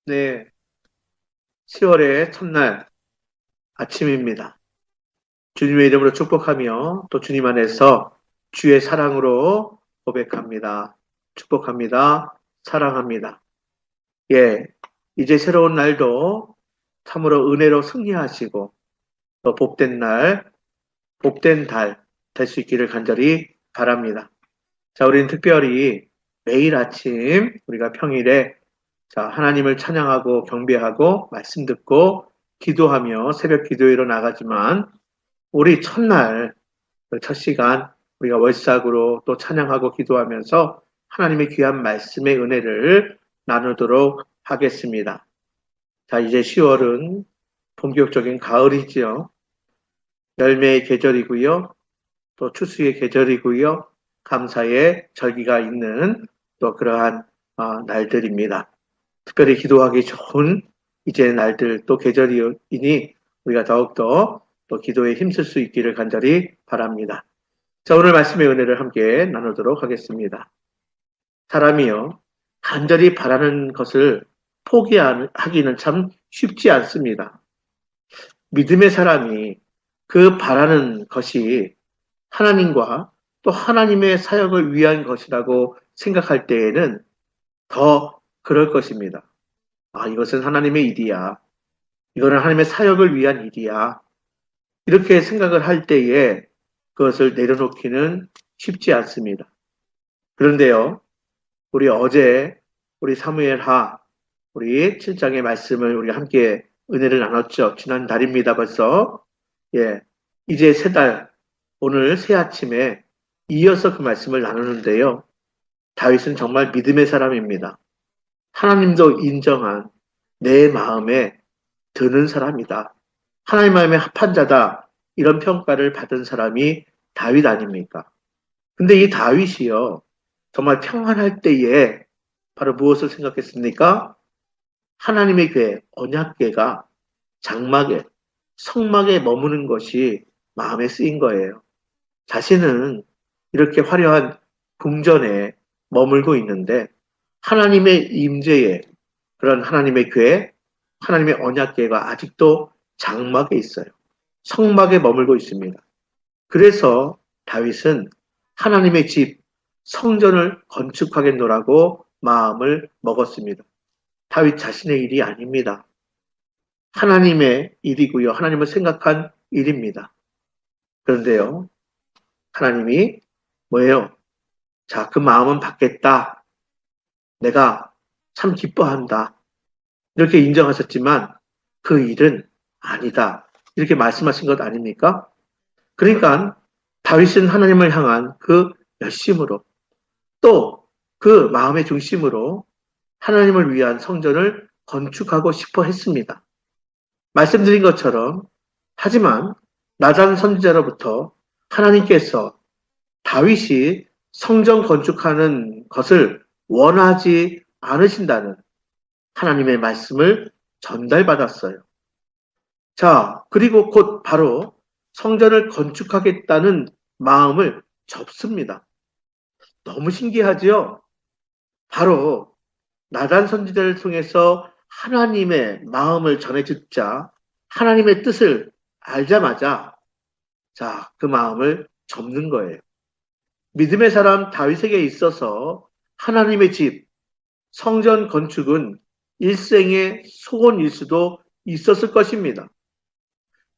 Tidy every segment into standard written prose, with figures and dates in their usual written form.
네, 10월의 첫날 아침입니다. 주님의 이름으로 축복하며 또 주님 안에서 주의 사랑으로 고백합니다. 축복합니다. 사랑합니다. 예, 이제 새로운 날도 참으로 은혜로 승리하시고 또 복된 날, 복된 달 될 수 있기를 간절히 바랍니다. 자, 우리는 특별히 매일 아침 우리가 평일에 자, 하나님을 찬양하고 경배하고 말씀 듣고 기도하며 새벽 기도회로 나가지만 우리 첫날 그 첫 시간 우리가 월삭으로 또 찬양하고 기도하면서 하나님의 귀한 말씀의 은혜를 나누도록 하겠습니다. 자, 이제 10월은 본격적인 가을이지요. 열매의 계절이고요. 또 추수의 계절이고요. 감사의 절기가 있는 또 그러한 날들입니다. 특별히 기도하기 좋은 이제 날들 또 계절이니 우리가 더욱더 또 기도에 힘쓸 수 있기를 간절히 바랍니다. 자, 오늘 말씀의 은혜를 함께 나누도록 하겠습니다. 사람이요, 간절히 바라는 것을 포기하기는 참 쉽지 않습니다. 믿음의 사람이 그 바라는 것이 하나님과 또 하나님의 사역을 위한 것이라고 생각할 때에는 더 그럴 것입니다. 아, 이것은 하나님의 일이야. 이거는 하나님의 사역을 위한 일이야. 이렇게 생각을 할 때에 그것을 내려놓기는 쉽지 않습니다. 그런데요, 우리 어제 우리 사무엘하 우리 7장의 말씀을 우리 함께 은혜를 나눴죠. 지난 달입니다, 벌써. 예, 이제 세 달, 오늘 새 아침에 이어서 그 말씀을 나누는데요. 다윗은 정말 믿음의 사람입니다. 하나님도 인정한 내 마음에 드는 사람이다. 하나님 마음에 합한 자다. 이런 평가를 받은 사람이 다윗 아닙니까? 근데 이 다윗이요. 정말 평안할 때에 바로 무엇을 생각했습니까? 하나님의 궤, 언약궤가 장막에, 성막에 머무는 것이 마음에 쓰인 거예요. 자신은 이렇게 화려한 궁전에 머물고 있는데 하나님의 임재에 그런 하나님의 궤, 하나님의 언약궤가 아직도 장막에 있어요. 성막에 머물고 있습니다. 그래서 다윗은 하나님의 집, 성전을 건축하겠노라고 마음을 먹었습니다. 다윗 자신의 일이 아닙니다. 하나님의 일이고요. 하나님을 생각한 일입니다. 그런데요, 하나님이 뭐예요? 자, 그 마음은 받겠다. 내가 참 기뻐한다. 이렇게 인정하셨지만 그 일은 아니다. 이렇게 말씀하신 것 아닙니까? 그러니까 다윗은 하나님을 향한 그 열심으로 또 그 마음의 중심으로 하나님을 위한 성전을 건축하고 싶어 했습니다. 말씀드린 것처럼 하지만 나단 선지자로부터 하나님께서 다윗이 성전 건축하는 것을 원하지 않으신다는 하나님의 말씀을 전달받았어요. 자, 그리고 곧 바로 성전을 건축하겠다는 마음을 접습니다. 너무 신기하지요? 바로 나단 선지자를 통해서 하나님의 마음을 전해 듣자 하나님의 뜻을 알자마자 자, 그 마음을 접는 거예요. 믿음의 사람 다윗에게 있어서 하나님의 집, 성전 건축은 일생의 소원일 수도 있었을 것입니다.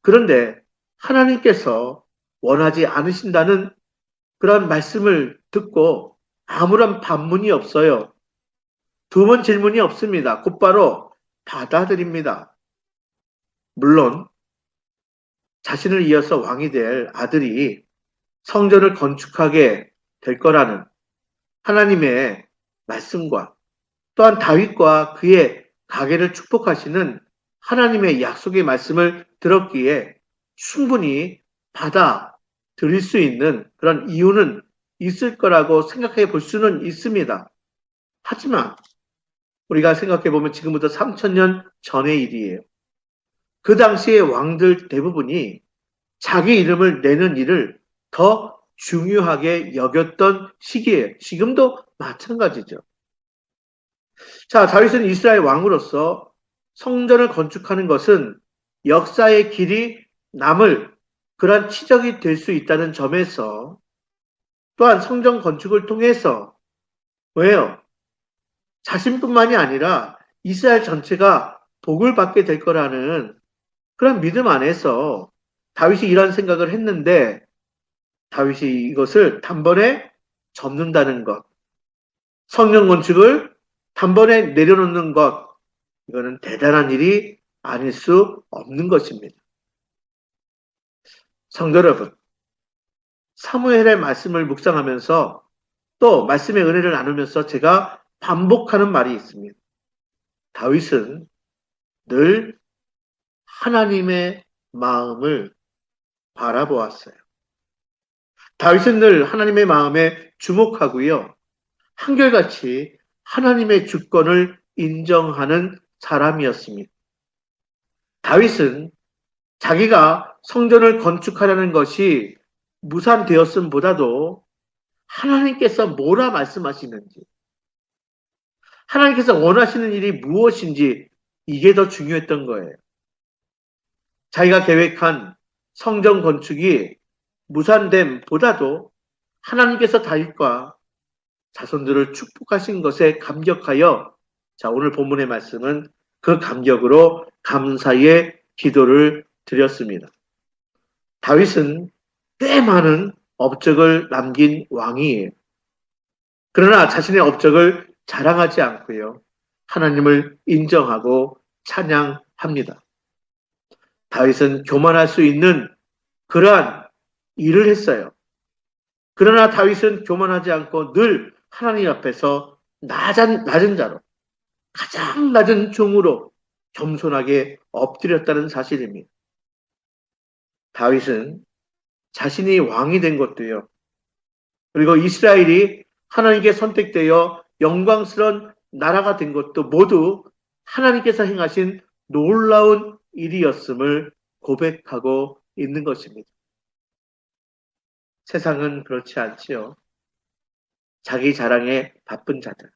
그런데 하나님께서 원하지 않으신다는 그런 말씀을 듣고 아무런 반문이 없어요. 두 번 질문이 없습니다. 곧바로 받아들입니다. 물론 자신을 이어서 왕이 될 아들이 성전을 건축하게 될 거라는 하나님의 말씀과 또한 다윗과 그의 가계를 축복하시는 하나님의 약속의 말씀을 들었기에 충분히 받아들일 수 있는 그런 이유는 있을 거라고 생각해 볼 수는 있습니다. 하지만 우리가 생각해 보면 지금부터 3000년 전의 일이에요. 그 당시의 왕들 대부분이 자기 이름을 내는 일을 더 중요하게 여겼던 시기예요. 지금도 마찬가지죠. 자, 다윗은 이스라엘 왕으로서 성전을 건축하는 것은 역사의 길이 남을 그러한 치적이 될 수 있다는 점에서 또한 성전 건축을 통해서 왜요? 자신뿐만이 아니라 이스라엘 전체가 복을 받게 될 거라는 그런 믿음 안에서 다윗이 이런 생각을 했는데 다윗이 이것을 단번에 접는다는 것, 성전 건축을 단번에 내려놓는 것, 이거는 대단한 일이 아닐 수 없는 것입니다. 성도 여러분, 사무엘의 말씀을 묵상하면서 또 말씀의 은혜를 나누면서 제가 반복하는 말이 있습니다. 다윗은 늘 하나님의 마음을 바라보았어요. 다윗은 늘 하나님의 마음에 주목하고요. 한결같이 하나님의 주권을 인정하는 사람이었습니다. 다윗은 자기가 성전을 건축하려는 것이 무산되었음보다도 하나님께서 뭐라 말씀하시는지, 하나님께서 원하시는 일이 무엇인지 이게 더 중요했던 거예요. 자기가 계획한 성전 건축이 무산됨보다도 하나님께서 다윗과 자손들을 축복하신 것에 감격하여 자, 오늘 본문의 말씀은 그 감격으로 감사의 기도를 드렸습니다. 다윗은 꽤 많은 업적을 남긴 왕이에요. 그러나 자신의 업적을 자랑하지 않고요. 하나님을 인정하고 찬양합니다. 다윗은 교만할 수 있는 그러한 일을 했어요. 그러나 다윗은 교만하지 않고 늘 하나님 앞에서 낮은 자로 가장 낮은 종으로 겸손하게 엎드렸다는 사실입니다. 다윗은 자신이 왕이 된 것도요. 그리고 이스라엘이 하나님께 선택되어 영광스러운 나라가 된 것도 모두 하나님께서 행하신 놀라운 일이었음을 고백하고 있는 것입니다. 세상은 그렇지 않지요. 자기 자랑에 바쁜 자들,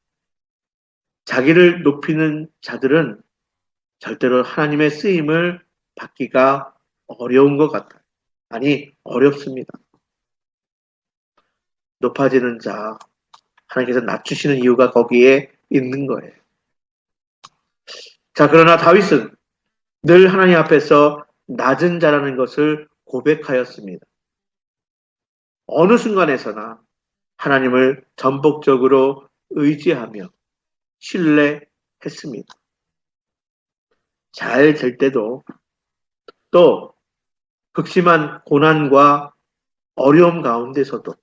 자기를 높이는 자들은 절대로 하나님의 쓰임을 받기가 어려운 것 같아요. 아니, 어렵습니다. 높아지는 자, 하나님께서 낮추시는 이유가 거기에 있는 거예요. 자, 그러나 다윗은 늘 하나님 앞에서 낮은 자라는 것을 고백하였습니다. 어느 순간에서나 하나님을 전폭적으로 의지하며 신뢰했습니다. 잘 될 때도 또 극심한 고난과 어려움 가운데서도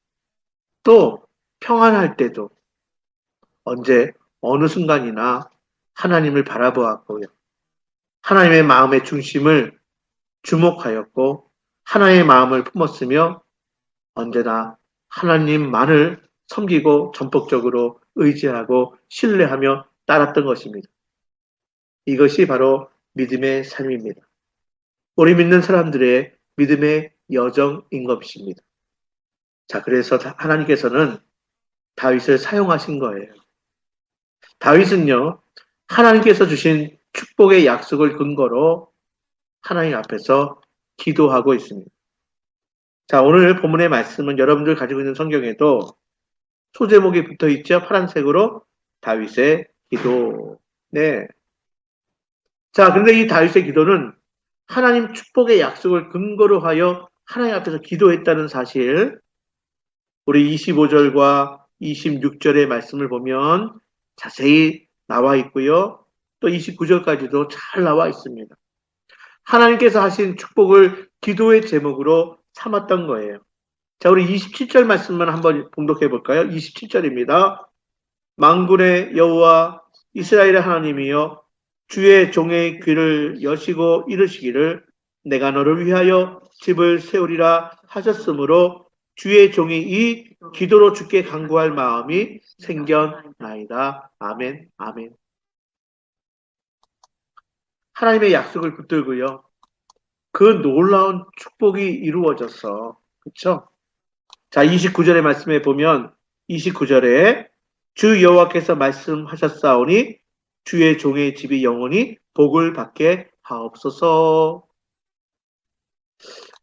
또 평안할 때도 언제 어느 순간이나 하나님을 바라보았고요. 하나님의 마음의 중심을 주목하였고 하나님의 마음을 품었으며 언제나 하나님만을 섬기고 전폭적으로 의지하고 신뢰하며 따랐던 것입니다. 이것이 바로 믿음의 삶입니다. 우리 믿는 사람들의 믿음의 여정인 것입니다. 자, 그래서 하나님께서는 다윗을 사용하신 거예요. 다윗은요, 하나님께서 주신 축복의 약속을 근거로 하나님 앞에서 기도하고 있습니다. 자, 오늘 본문의 말씀은 여러분들 가지고 있는 성경에도 소제목이 붙어 있죠. 파란색으로 다윗의 기도. 네. 자, 그런데 이 다윗의 기도는 하나님 축복의 약속을 근거로 하여 하나님 앞에서 기도했다는 사실, 우리 25절과 26절의 말씀을 보면 자세히 나와 있고요. 또 29절까지도 잘 나와 있습니다. 하나님께서 하신 축복을 기도의 제목으로 삼았던 거예요. 자, 우리 27절 말씀만 한번 봉독해 볼까요? 27절입니다. 만군의 여호와 이스라엘의 하나님이여 주의 종의 귀를 여시고 이르시기를 내가 너를 위하여 집을 세우리라 하셨으므로 주의 종이 이 기도로 주께 간구할 마음이 생겨나이다. 아멘, 아멘. 하나님의 약속을 붙들고요. 그 놀라운 축복이 이루어졌어. 그렇죠? 자, 29절의 말씀에 보면 29절에 주 여호와께서 말씀하셨사오니 주의 종의 집이 영원히 복을 받게 하옵소서.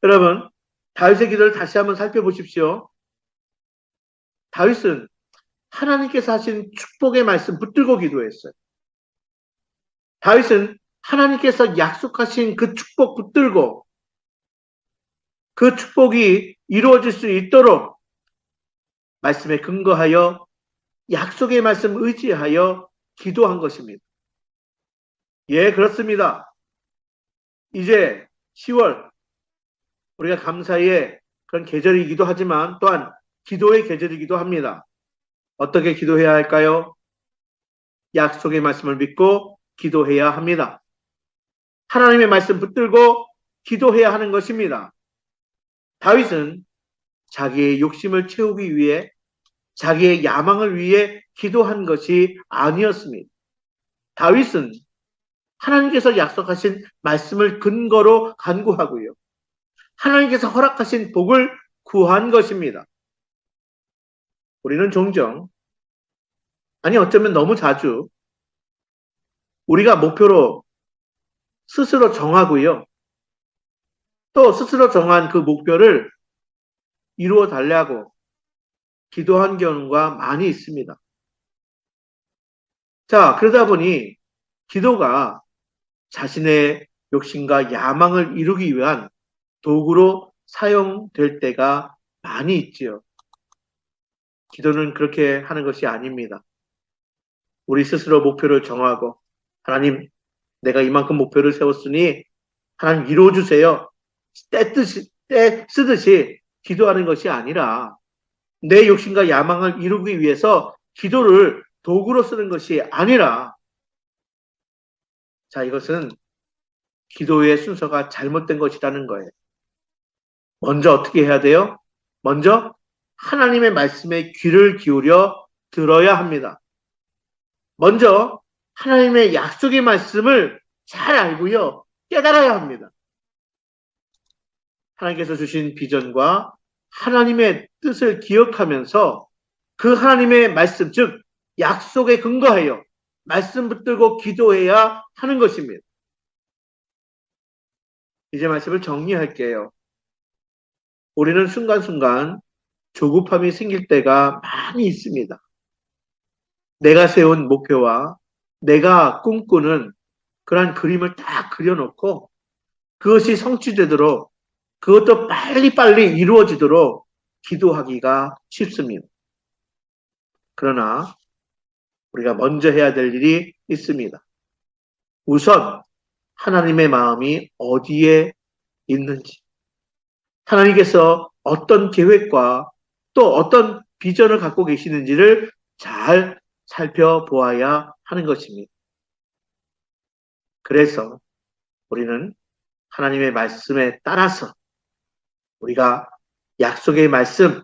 여러분, 다윗의 기도를 다시 한번 살펴보십시오. 다윗은 하나님께서 하신 축복의 말씀 붙들고 기도했어요. 다윗은 하나님께서 약속하신 그 축복 붙들고 그 축복이 이루어질 수 있도록 말씀에 근거하여 약속의 말씀 의지하여 기도한 것입니다. 예, 그렇습니다. 이제 10월 우리가 감사의 그런 계절이기도 하지만 또한 기도의 계절이기도 합니다. 어떻게 기도해야 할까요? 약속의 말씀을 믿고 기도해야 합니다. 하나님의 말씀 붙들고 기도해야 하는 것입니다. 다윗은 자기의 욕심을 채우기 위해 자기의 야망을 위해 기도한 것이 아니었습니다. 다윗은 하나님께서 약속하신 말씀을 근거로 간구하고요. 하나님께서 허락하신 복을 구한 것입니다. 우리는 종종, 아니 어쩌면 너무 자주 우리가 목표로 스스로 정하고요. 또 스스로 정한 그 목표를 이루어 달라고 기도한 경우가 많이 있습니다. 자, 그러다 보니 기도가 자신의 욕심과 야망을 이루기 위한 도구로 사용될 때가 많이 있지요. 기도는 그렇게 하는 것이 아닙니다. 우리 스스로 목표를 정하고 하나님, 내가 이만큼 목표를 세웠으니 하나님 이루어주세요. 때 쓰듯이 기도하는 것이 아니라 내 욕심과 야망을 이루기 위해서 기도를 도구로 쓰는 것이 아니라, 자, 이것은 기도의 순서가 잘못된 것이라는 거예요. 먼저 어떻게 해야 돼요? 먼저 하나님의 말씀에 귀를 기울여 들어야 합니다. 먼저 하나님의 약속의 말씀을 잘 알고요. 깨달아야 합니다. 하나님께서 주신 비전과 하나님의 뜻을 기억하면서 그 하나님의 말씀, 즉 약속에 근거하여 말씀 붙들고 기도해야 하는 것입니다. 이제 말씀을 정리할게요. 우리는 순간순간 조급함이 생길 때가 많이 있습니다. 내가 세운 목표와 내가 꿈꾸는 그런 그림을 딱 그려놓고 그것이 성취되도록, 그것도 빨리빨리 이루어지도록 기도하기가 쉽습니다. 그러나 우리가 먼저 해야 될 일이 있습니다. 우선 하나님의 마음이 어디에 있는지, 하나님께서 어떤 계획과 또 어떤 비전을 갖고 계시는지를 잘 살펴보아야 하는 것입니다. 그래서 우리는 하나님의 말씀에 따라서 우리가 약속의 말씀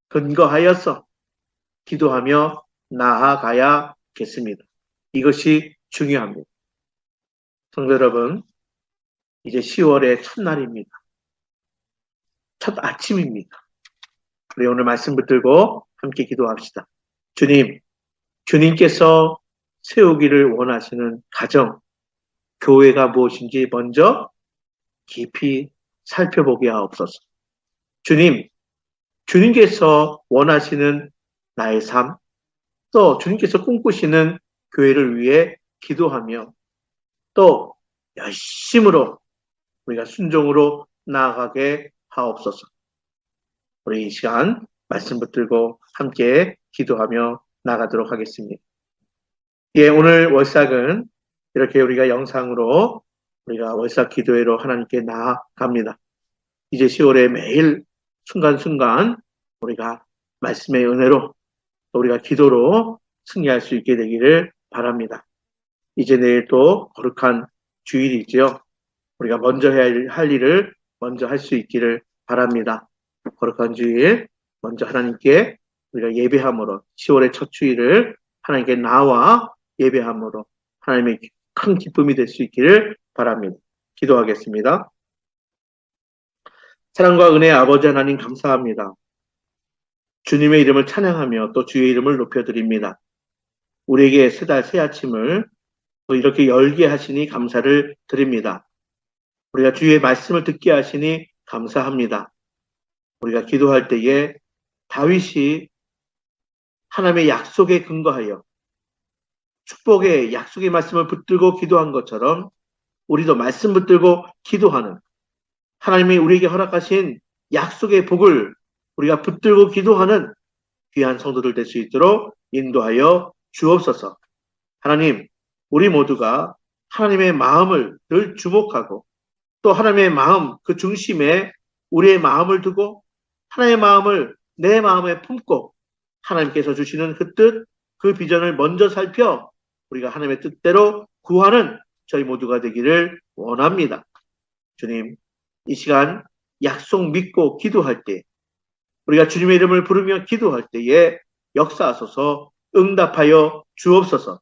근거하여서 기도하며 나아가야겠습니다. 이것이 중요합니다. 성도 여러분, 이제 10월의 첫날입니다. 첫 아침입니다. 우리 오늘 말씀 붙들고 함께 기도합시다. 주님, 주님께서 세우기를 원하시는 가정, 교회가 무엇인지 먼저 깊이 살펴보게 하옵소서. 주님, 주님께서 원하시는 나의 삶, 또 주님께서 꿈꾸시는 교회를 위해 기도하며 또 열심으로 우리가 순종으로 나아가게 하옵소서. 우리 이 시간 말씀 붙들고 함께 기도하며 나가도록 하겠습니다. 예, 오늘 월삭은 이렇게 우리가 영상으로 우리가 월삭 기도회로 하나님께 나아갑니다. 이제 10월에 매일 순간순간 우리가 말씀의 은혜로 우리가 기도로 승리할 수 있게 되기를 바랍니다. 이제 내일 또 거룩한 주일이지요. 우리가 먼저 해야 할 일을 먼저 할 수 있기를 바랍니다. 거룩한 주일 먼저 하나님께 우리가 예배함으로 10월의 첫 주일을 하나님께 나와 예배함으로 하나님의 큰 기쁨이 될 수 있기를 바랍니다. 기도하겠습니다. 사랑과 은혜의 아버지 하나님 감사합니다. 주님의 이름을 찬양하며 또 주의 이름을 높여드립니다. 우리에게 새달 새 아침을 또 이렇게 열게 하시니 감사를 드립니다. 우리가 주의 말씀을 듣게 하시니 감사합니다. 우리가 기도할 때에 다윗이 하나님의 약속에 근거하여 축복의 약속의 말씀을 붙들고 기도한 것처럼 우리도 말씀 붙들고 기도하는 하나님이 우리에게 허락하신 약속의 복을 우리가 붙들고 기도하는 귀한 성도들 될 수 있도록 인도하여 주옵소서. 하나님, 우리 모두가 하나님의 마음을 늘 주목하고 또 하나님의 마음 그 중심에 우리의 마음을 두고 하나님의 마음을 내 마음에 품고 하나님께서 주시는 그 뜻, 그 비전을 먼저 살펴 우리가 하나님의 뜻대로 구하는 저희 모두가 되기를 원합니다. 주님, 이 시간 약속 믿고 기도할 때 우리가 주님의 이름을 부르며 기도할 때에 역사하소서 응답하여 주옵소서.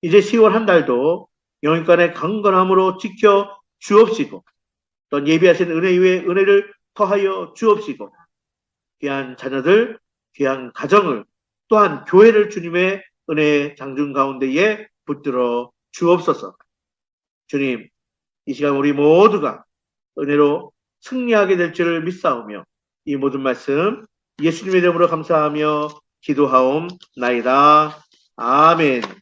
이제 10월 한 달도 영육간의 강건함으로 지켜 주옵시고 또 예비하신 은혜 위에 은혜를 더하여 주옵시고 귀한 자녀들, 귀한 가정을 또한 교회를 주님의 은혜의 장중 가운데에 붙들어 주옵소서. 주님, 이 시간 우리 모두가 은혜로 승리하게 될 줄을 믿사오며 이 모든 말씀 예수님의 이름으로 감사하며 기도하옵나이다. 아멘.